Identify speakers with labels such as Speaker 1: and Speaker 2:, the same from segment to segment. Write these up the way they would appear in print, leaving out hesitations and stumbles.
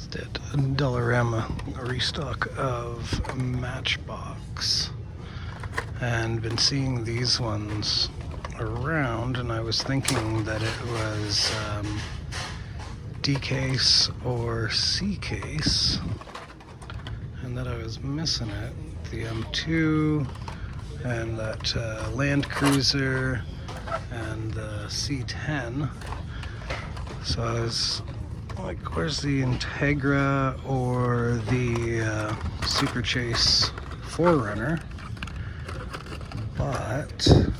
Speaker 1: Did Dollarama restock of Matchbox, and been seeing these ones around, and I was thinking that it was D case or C case, and that I was missing it. The M2 and that Land Cruiser and the C10. So I was like, where's the Integra or the Super Chase 4Runner? But it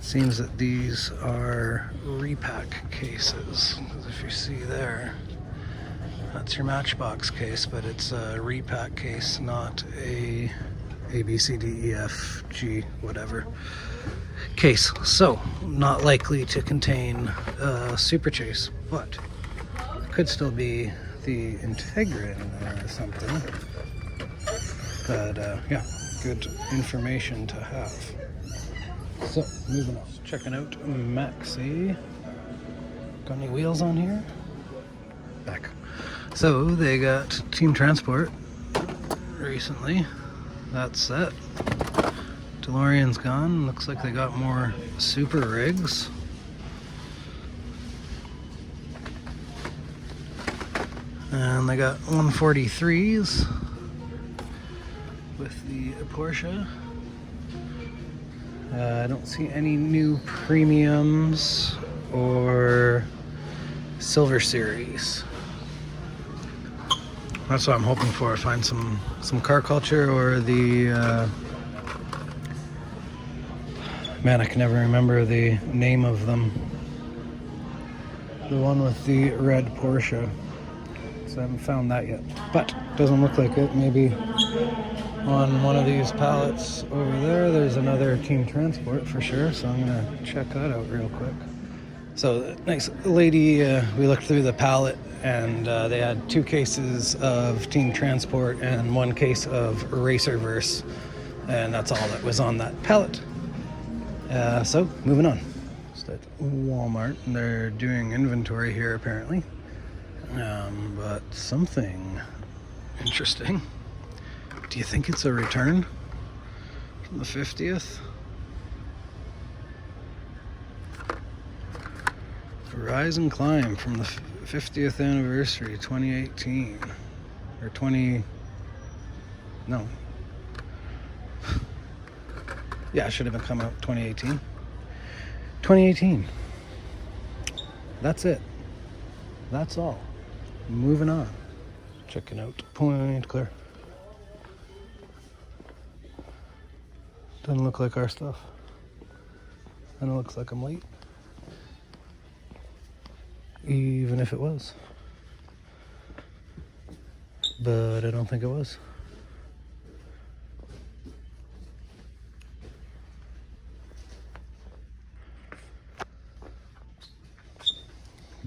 Speaker 1: seems that these are repack cases. If you see there, that's your Matchbox case, but it's a repack case, not a B, C, D, E, F, G, whatever case. So, not likely to contain Super Chase, but could still be the Integra in there or something. But yeah, good information to have. So, moving on. Checking out Maxi. Got any wheels on here? Back. So, they got Team Transport recently. That's it. DeLorean's gone. Looks like they got more super rigs. And they got 143s with the Porsche. I don't see any new premiums or Silver Series. That's what I'm hoping for. Find some car culture or the man, I can never remember the name of them. The one with the red Porsche. So I haven't found that yet. But doesn't look like it. Maybe on one of these pallets over there, there's another Team Transport for sure. So I'm gonna check that out real quick. So nice lady, we looked through the pallet, and they had 2 cases of Team Transport and 1 case of Racerverse, and that's all that was on that pallet. So moving on. Just at Walmart, and they're doing inventory here apparently, but something interesting. Do you think it's a return from the 50th? Rise and Climb from the 50th anniversary, 2018. Or 20... No. Yeah, it should have been coming out 2018. 2018. That's it. That's all. Moving on. Checking out Point Clear. Doesn't look like our stuff. And it looks like I'm late. Even if it was. But I don't think it was.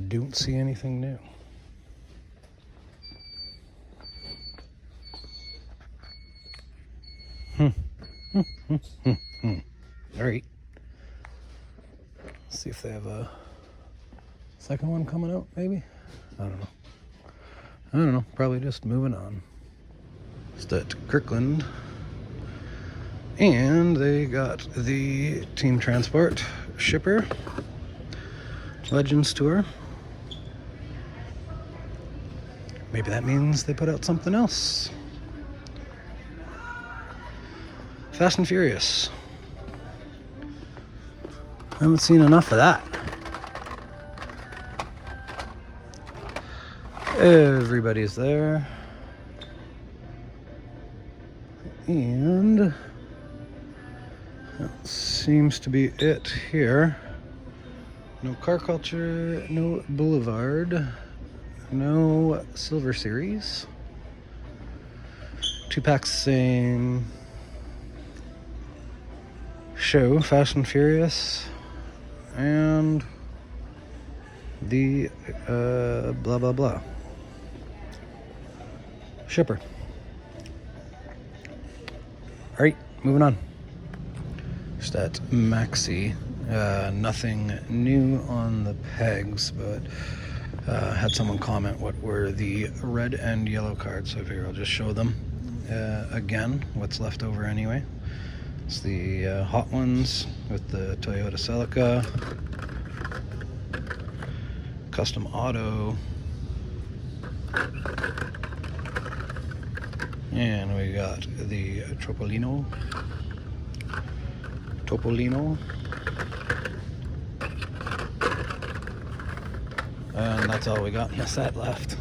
Speaker 1: Don't see anything new. All right. Let's see if they have a second one coming out, maybe? I don't know. Probably just moving on. It's at Kirkland. And they got the Team Transport shipper. Legends Tour. Maybe that means they put out something else. Fast and Furious. I haven't seen enough of that. Everybody's there. And that seems to be it here. No car culture, no Boulevard, no Silver Series. 2 packs, same show, Fast and Furious, and the blah blah blah shipper. All right, moving on. Just at Maxi. Nothing new on the pegs, but Had someone comment what were the red and yellow cards, so I figure I'll just show them again, what's left over anyway. It's the hot ones with the Toyota Celica, custom auto, and we got the Topolino, and that's all we got in the set left.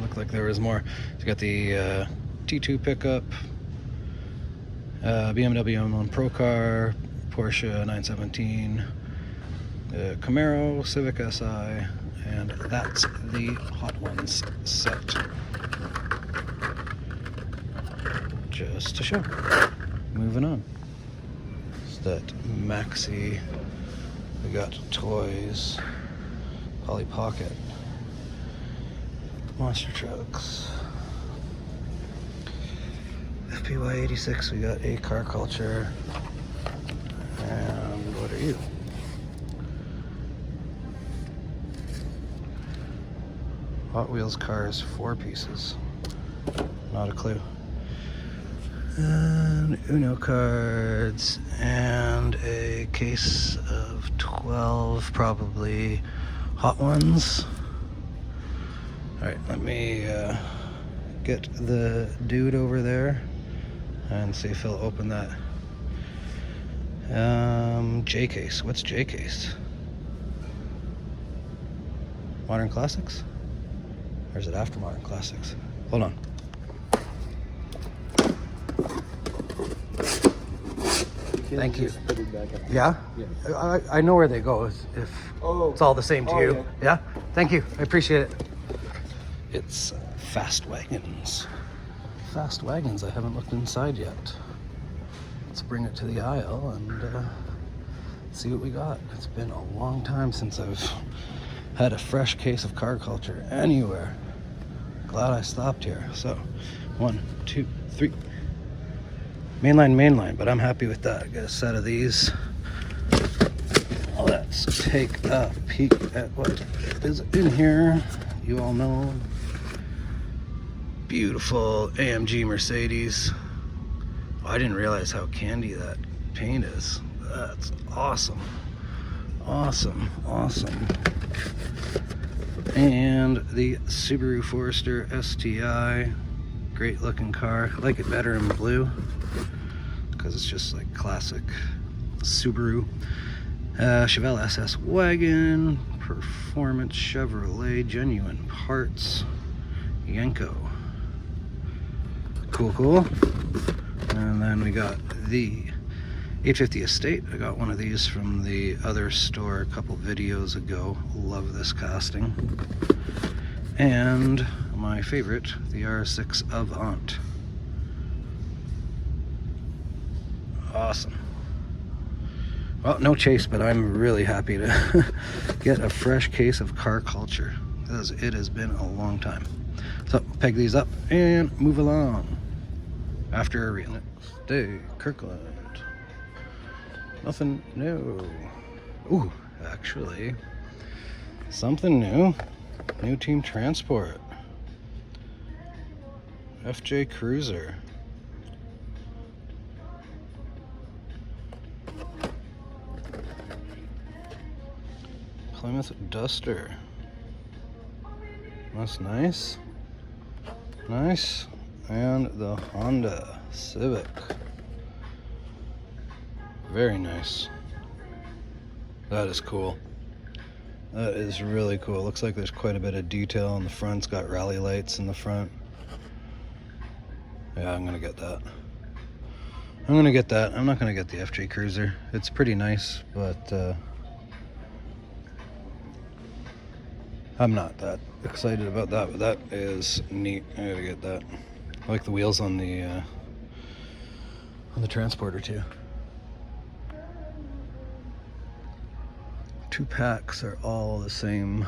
Speaker 1: Looked like there was more. So we got the T2 pickup, BMW M1 Pro Car, Porsche 917, Camaro, Civic Si, and that's the Hot Ones set. Just to show. Moving on. It's that Maxi. We got toys, Polly Pocket, monster trucks. FPY 86, we got a car culture. And what are you? Hot Wheels cars, 4 pieces. Not a clue. And Uno cards and a case of 12 probably Hot Ones. Alright, let me get the dude over there and see if he'll open that J case. What's J case? Modern Classics? Or is it after Modern Classics? Hold on. Thank you. Yeah? I know where they go if it's all the same to you. Yeah? Thank you. I appreciate it. It's Fast Wagons. Fast Wagons. I haven't looked inside yet. Let's bring it to the aisle and see what we got. It's been a long time since I've had a fresh case of car culture anywhere. Glad I stopped here. So, 1, 2, 3. Mainline, but I'm happy with that. Got a set of these. Let's take a peek at what is in here. You all know. Beautiful AMG Mercedes. Oh, I didn't realize how candy that paint is. That's awesome. Awesome. And the Subaru Forester STI. Great looking car. I like it better in blue, because it's just like classic Subaru. Chevelle SS wagon, performance Chevrolet, genuine parts, Yenko. Cool. And then we got the 850 Estate. I got one of these from the other store a couple videos ago. Love this casting. And my favorite, the R6 Avant. Awesome. Well, no chase, but I'm really happy to get a fresh case of car culture, as it has been a long time. So, peg these up and move along. After a real next day, Kirkland. Nothing new. Ooh, actually, something new. New Team Transport. FJ Cruiser. Plymouth Duster. That's nice. Nice. And the Honda Civic. Very nice. That is cool. That is really cool. Looks like there's quite a bit of detail on the front. It's got rally lights in the front. Yeah, I'm gonna get that. I'm not gonna get the FJ Cruiser. It's pretty nice, but I'm not that excited about that, but that is neat. I gotta get that. I like the wheels on the Transporter too. 2 packs are all the same.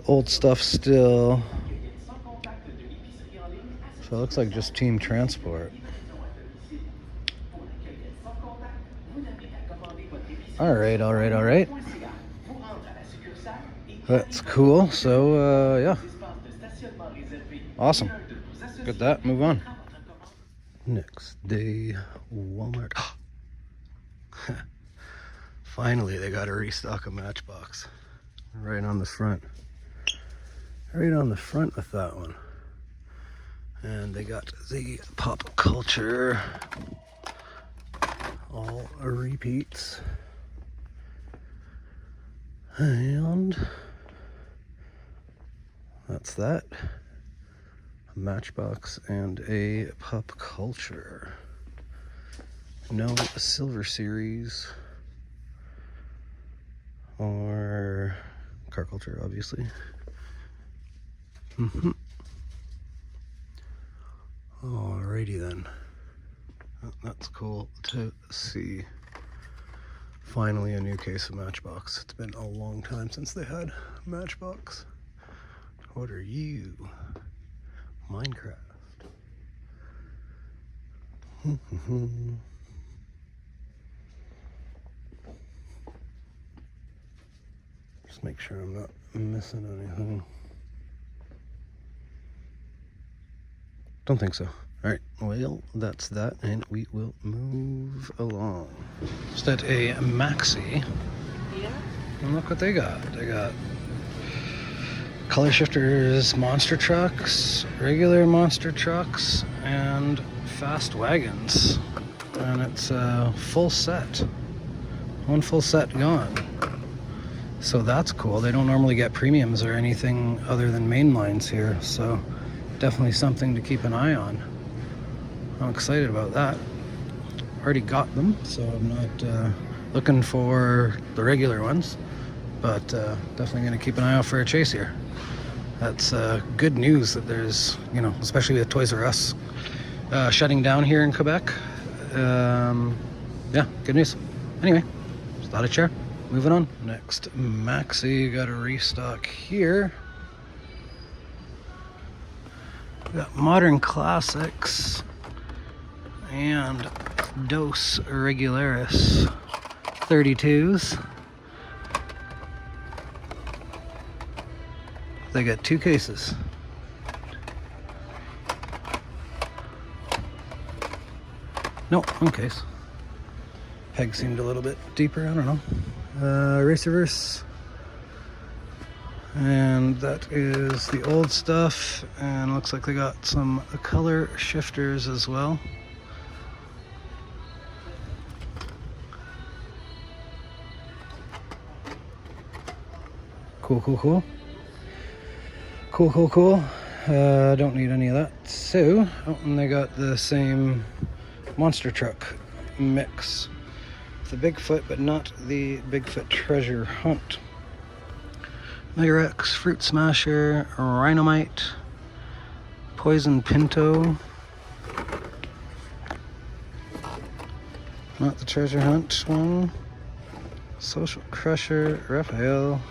Speaker 1: Old stuff still. So it looks like just Team Transport. All right. That's cool. So, yeah. Awesome. Get that. Move on. Next day, Walmart. Finally, they got a restock of Matchbox. Right on the front. Right on the front with that one. And they got the pop culture. All repeats. And that's that. A Matchbox and a pop culture. No Silver Series or car culture, obviously. Alrighty then. That's cool to see. Finally a new case of Matchbox. It's been a long time since they had Matchbox. What are you? Minecraft. Just make sure I'm not missing anything. Don't think so. Alright, well, that's that, and we will move along. Just at a Maxi. Yeah. And look what they got. They got color shifters, monster trucks, regular monster trucks, and fast wagons. And it's a full set. One full set gone. So that's cool. They don't normally get premiums or anything other than main lines here, so definitely something to keep an eye on. I'm excited about that. Already got them, so I'm not looking for the regular ones, but definitely going to keep an eye out for a chase here. That's good news that there's, you know, especially with Toys R Us shutting down here in Quebec. Yeah, good news. Anyway, just thought I'd share. Moving on. Next, Maxi got a restock here. We got Modern Classics and Dos Regularis 32s. They got 2 cases. No, 1 case. Peg seemed a little bit deeper, I don't know. Racerverse. And that is the old stuff, and looks like they got some color shifters as well. Cool. Don't need any of that. So, oh, and they got the same monster truck mix. The Bigfoot, but not the Bigfoot Treasure Hunt. Mega Rex, Fruit Smasher, Rhinomite, Poison Pinto. Not the Treasure Hunt one. Social Crusher, Raphael.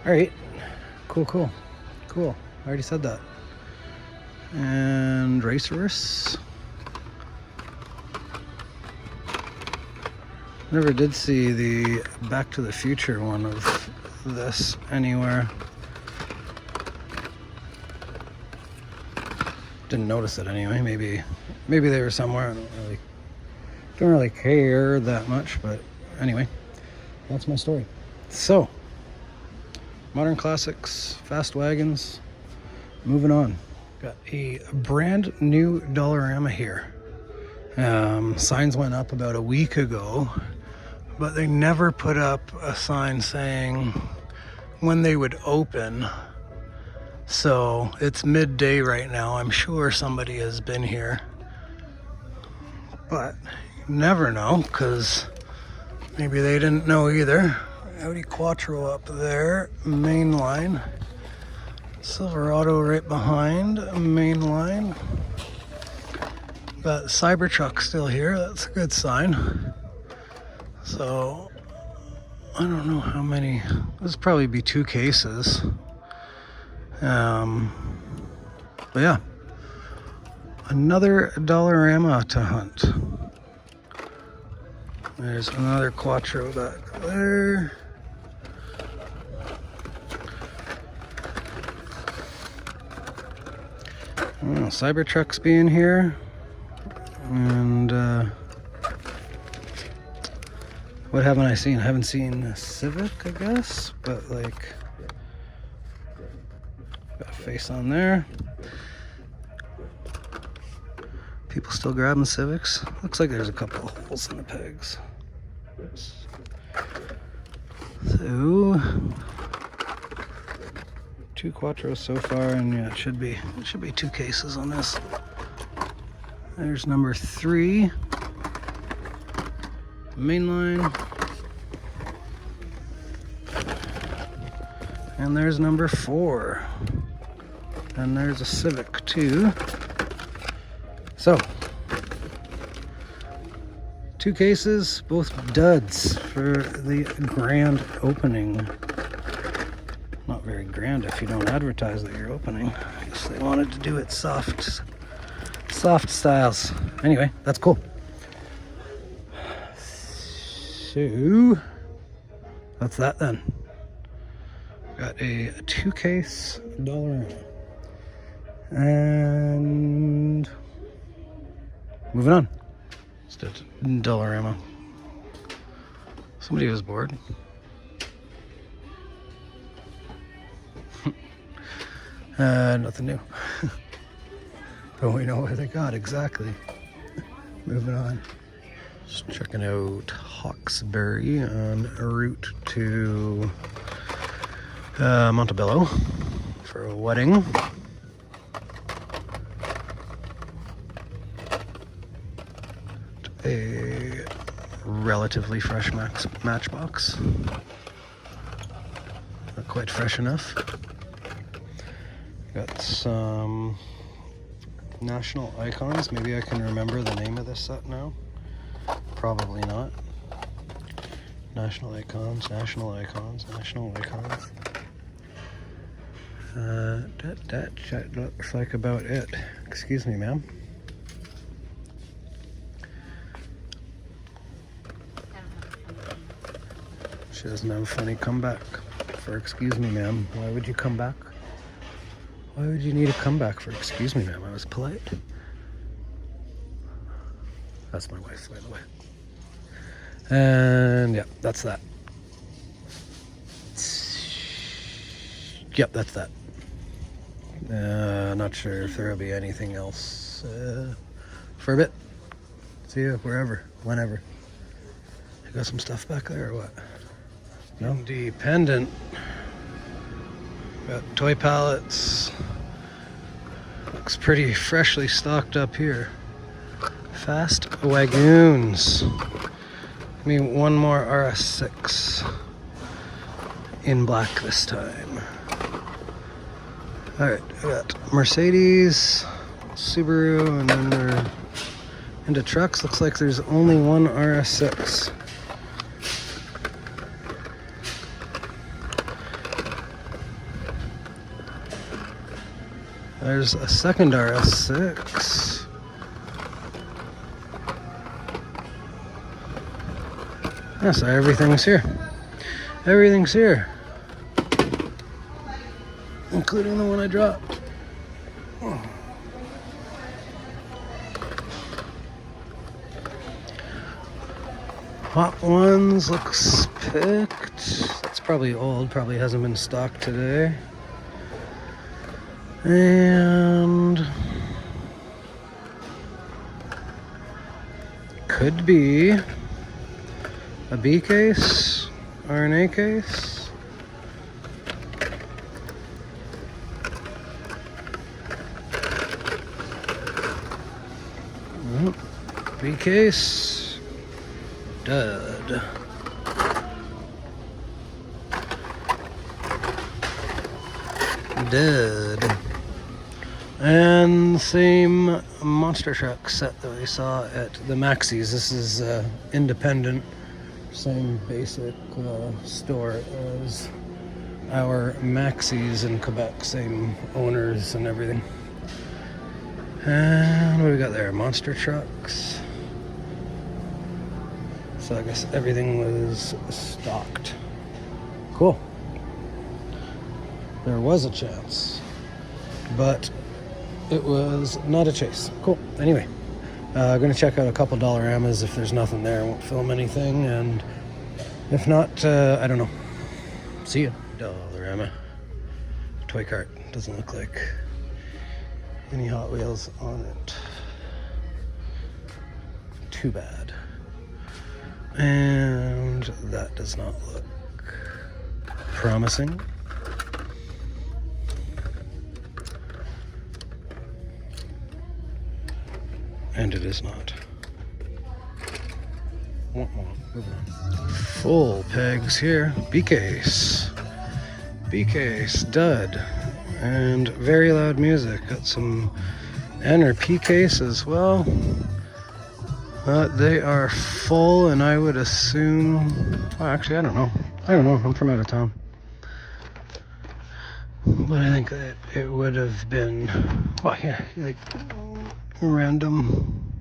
Speaker 1: Alright, cool. I already said that. And Racerverse. Never did see the Back to the Future one of this anywhere. Didn't notice it anyway. Maybe they were somewhere. I don't really care that much, but anyway, that's my story. So, Modern Classics, fast wagons. Moving on. Got a brand new Dollarama here. Signs went up about a week ago, but they never put up a sign saying when they would open. So it's midday right now. I'm sure somebody has been here, but you never know, because maybe they didn't know either. Audi Quattro up there, main line. Silverado right behind, main line. Got Cybertruck still here. That's a good sign. So I don't know how many. This probably be 2 cases. But yeah, another Dollarama to hunt. There's another Quattro back there. Cybertruck's being here. And what haven't I seen? I haven't seen Civic, I guess, but like, got a face on there. People still grabbing Civics. Looks like there's a couple of holes in the pegs. So 2 Quattros so far, and yeah, it should be 2 cases on this. There's number 3, mainline, and there's number 4, and there's a Civic too. So 2 cases, both duds for the grand opening. Not very grand if you don't advertise that you're opening. I guess they wanted to do it soft styles. Anyway, that's cool. So that's that then. Got a 2 case Dollarama. And moving on. Let's do Dollarama. Somebody was bored. Nothing new. But we know where they got exactly. Moving on. Just checking out Hawkesbury en route to Montebello for a wedding. A relatively fresh Matchbox. Not quite fresh enough. Got some national icons. Maybe I can remember the name of this set now. Probably not. National icons, national icons, national icons. That looks like about it. Excuse me, ma'am. She doesn't have a funny comeback for excuse me, ma'am. Why would you come back? Why would you need a comeback for excuse me, ma'am? I was polite. That's my wife, by the way. And yeah, that's that. Yep, that's that. Not sure if there'll be anything else for a bit. See you wherever, whenever. You got some stuff back there or what? No? Independent. Got toy pallets. Looks pretty freshly stocked up here. Fast Wagons. Give me one more RS6 in black this time. Alright, I got Mercedes, Subaru, and then we're into trucks. Looks like there's only one RS6. There's a second RS6. Yeah, so everything's here. Everything's here. Including the one I dropped. Hot Ones looks picked. That's probably old, probably hasn't been stocked today. And could be a B case or an A case. B case. Dud. Dud. And the same monster truck set that we saw at the Maxis. This is independent, same basic store as our Maxis in Quebec, same owners and everything. And what do we got there? Monster trucks. So I guess everything was stocked. Cool. There was a chance, but it was not a chase. Cool. Anyway, gonna check out a couple Dollaramas. If there's nothing there, I won't film anything, and if not, I don't know. See ya. Dollarama. Toy cart. Doesn't look like any Hot Wheels on it. Too bad. And that does not look promising. And it is not. Moving on. Full pegs here. B-case. B-case, dud. And very loud music. Got some N or P case as well. They are full, and I would assume... Well, actually, I don't know. I'm from out of town. But I think that it would have been... Well, yeah, like... random.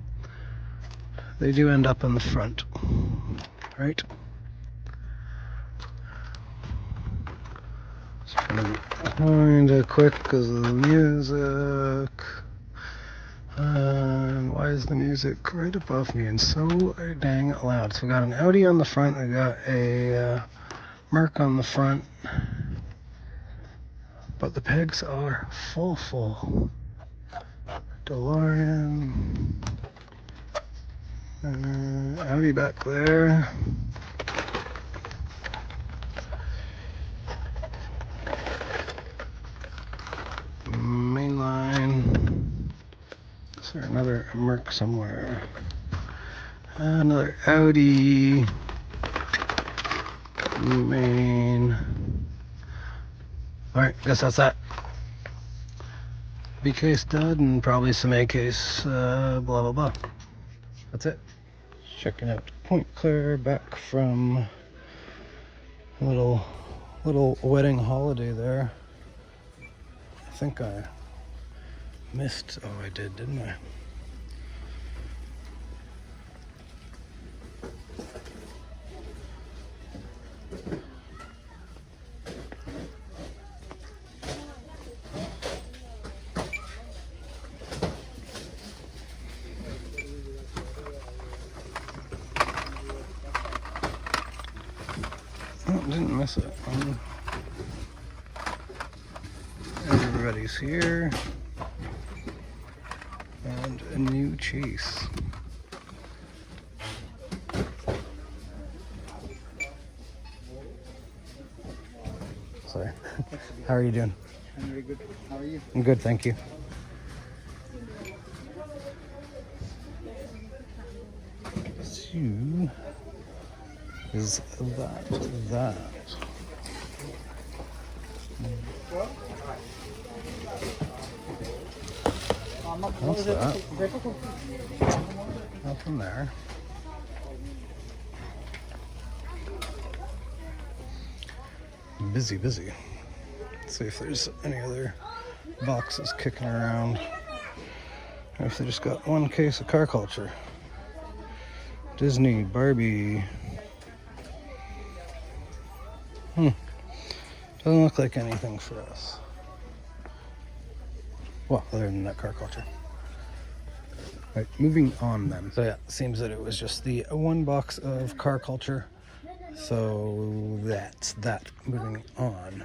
Speaker 1: They do end up in the front, right? It's gonna be kind of quick because of the music. And why is the music right above me and so dang loud? So we got an Audi on the front. We got a Merc on the front, but the pegs are full. DeLorean, Audi back there. Mainline. Is there another Merc somewhere? Another Audi. Main. Alright, guess that's that. B case dud and probably some A case, blah blah. That's it. Checking out Point Claire back from a little wedding holiday there. I think I missed. Oh, I did, didn't I? Didn't miss it. Everybody's here. And a new chase. Sorry. How are you doing?
Speaker 2: I'm very good. How are you?
Speaker 1: I'm good, thank you. So, is that? What's that? Nothing there. Busy. Let's see if there's any other boxes kicking around. Or if they just got one case of car culture. Disney, Barbie. Doesn't look like anything for us. Well, other than that car culture. Right, moving on then. So yeah, seems that it was just the one box of car culture. So that's that. Moving on.